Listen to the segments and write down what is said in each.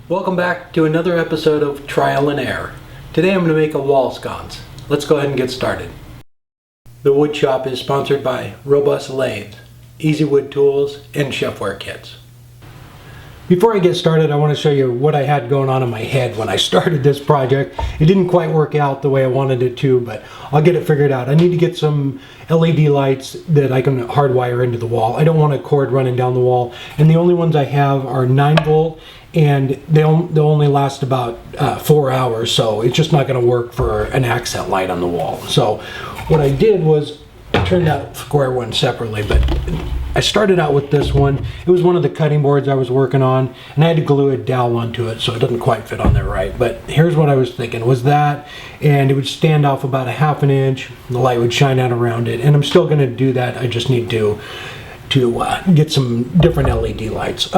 Welcome back to another episode of Trial and Error. Today I'm going to make a wall sconce. Let's go ahead and get started. The wood shop is sponsored by Robust Lathes, Easy Wood Tools, and ChefwareKits. Before I get started, I want to show you what I had going on in my head when I started this project. It didn't quite work out the way I wanted it to, but I'll get it figured out. I need to get some LED lights that I can hardwire into the wall. I don't want a cord running down the wall, and the only ones I have are 9-volt, and they'll only last about 4 hours, so it's just not going to work for an accent light on the wall. So what I did was I turned out square one separately, but I started out with this one. It was one of the cutting boards I was working on, and I had to glue a dowel onto it, so it doesn't quite fit on there right. But here's what I was thinking, was that, and it would stand off about 1/2 inch, the light would shine out around it, and I'm still going to do that. I just need to get some different LED lights.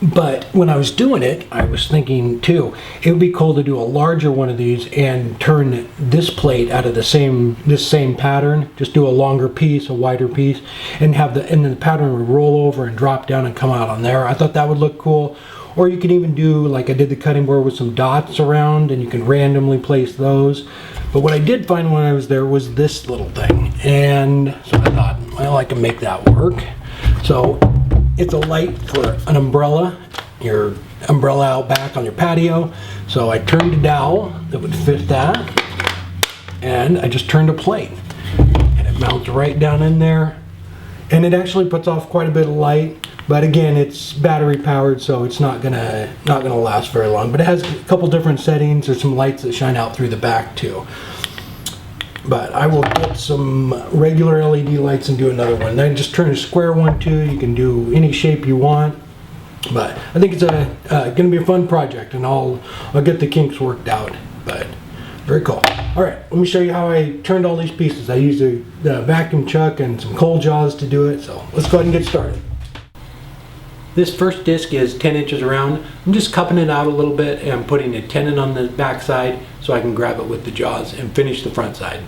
But when I was doing it, I was thinking too, it would be cool to do a larger one of these and turn this plate out of this same pattern, just do a longer piece, a wider piece, and then the pattern would roll over and drop down and come out on there. I thought that would look cool. Or you could even do like I did the cutting board with some dots around, and you can randomly place those. But what I did find when I was there was this little thing, and so I thought, well, I can make that work. So it's a light for an umbrella, your umbrella out back on your patio. So I turned a dowel that would fit that, and I just turned a plate, and it mounts right down in there, and it actually puts off quite a bit of light. But again, it's battery powered, so it's not gonna last very long. But it has a couple different settings. There's some lights that shine out through the back too. But I will get some regular LED lights and do another one. Then just turn a square one too. You can do any shape you want. But I think it's going to be a fun project, and I'll get the kinks worked out. But very cool. All right, let me show you how I turned all these pieces. I used the vacuum chuck and some coal jaws to do it. So let's go ahead and get started. This first disc is 10 inches around. I'm just cupping it out a little bit and putting a tenon on the back side so I can grab it with the jaws and finish the front side.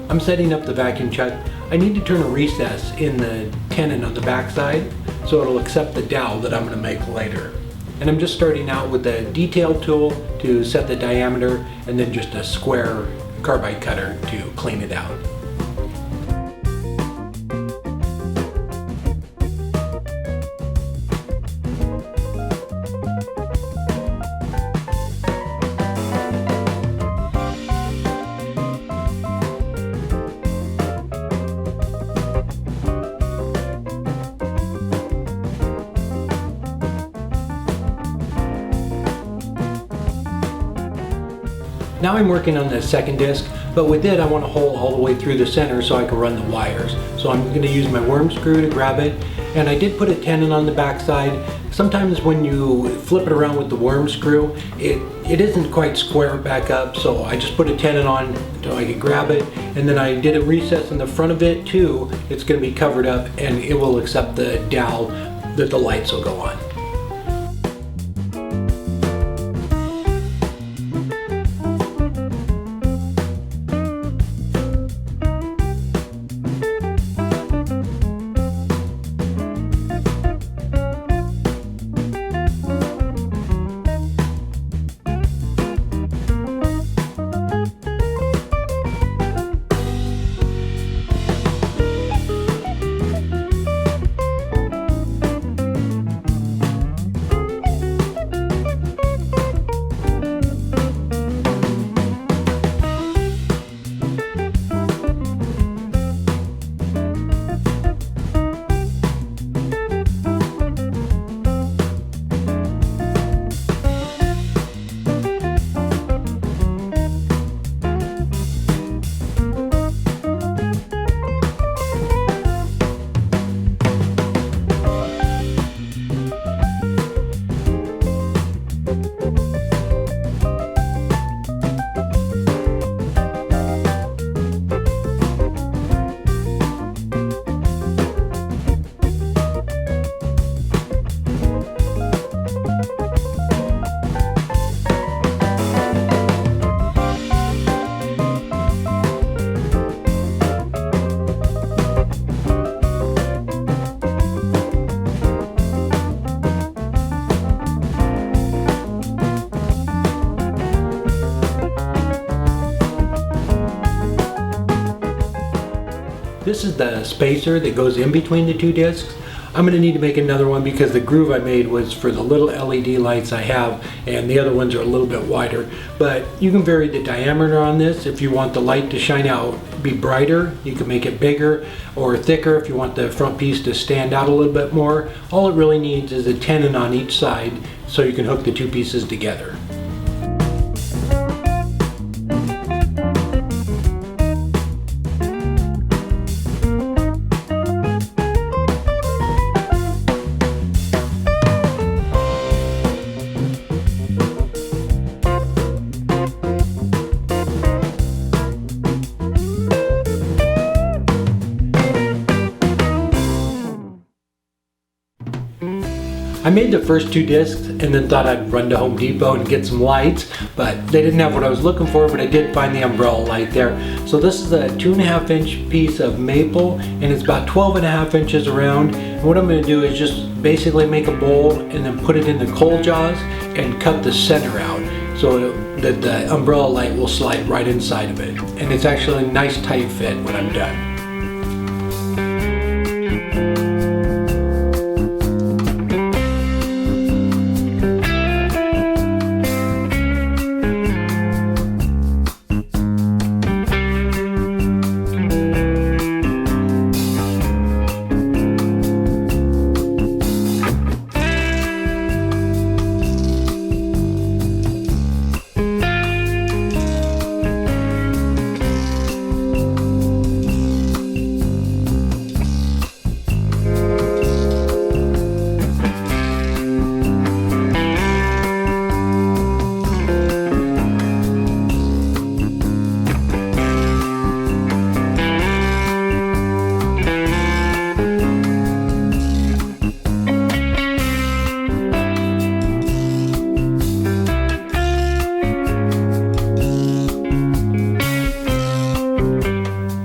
I'm setting up the vacuum chuck. I need to turn a recess in the tenon on the back side so it'll accept the dowel that I'm going to make later. And I'm just starting out with a detail tool to set the diameter, and then just a square carbide cutter to clean it out. Now I'm working on the second disc, but with it I want to hole all the way through the center so I can run the wires. So I'm going to use my worm screw to grab it, and I did put a tenon on the back side. Sometimes when you flip it around with the worm screw, it isn't quite square back up, so I just put a tenon on until I could grab it, and then I did a recess in the front of it too. It's going to be covered up, and it will accept the dowel that the lights will go on. This is the spacer that goes in between the two discs. I'm going to need to make another one because the groove I made was for the little LED lights I have, and the other ones are a little bit wider. But you can vary the diameter on this. If you want the light to shine out, be brighter, you can make it bigger or thicker if you want the front piece to stand out a little bit more. All it really needs is a tenon on each side so you can hook the two pieces together. I made the first two discs and then thought I'd run to Home Depot and get some lights, but they didn't have what I was looking for, but I did find the umbrella light there. So this is a 2.5 inch piece of maple, and it's about 12.5 inches around. And what I'm going to do is just basically make a bowl and then put it in the coal jaws and cut the center out so that the umbrella light will slide right inside of it. And it's actually a nice tight fit when I'm done.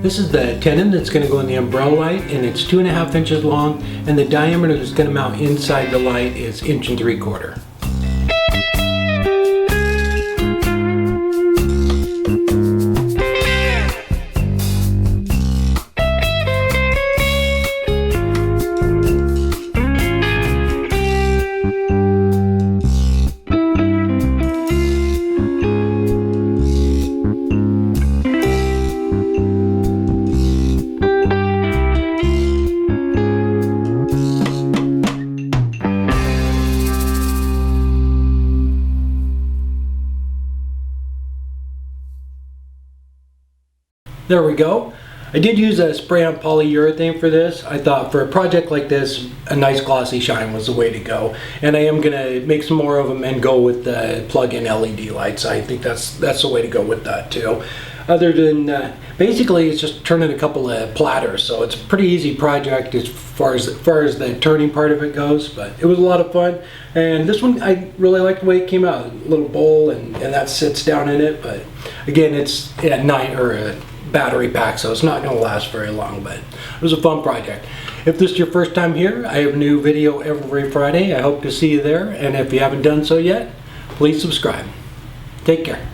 This is the tenon that's going to go in the umbrella light, and it's 2.5 inches long, and the diameter that's going to mount inside the light is 1.75 inches. There we go. I did use a spray-on polyurethane for this. I thought for a project like this, a nice glossy shine was the way to go. And I am gonna make some more of them and go with the plug-in LED lights. I think that's the way to go with that too. Other than, basically it's just turning a couple of platters. So it's a pretty easy project as far as the turning part of it goes, but it was a lot of fun. And this one, I really like the way it came out. A little bowl and that sits down in it, but again, it's at night or a battery pack, so it's not going to last very long, but it was a fun project. If this is your first time here, I have a new video every Friday. I hope to see you there, and if you haven't done so yet, please subscribe. Take care.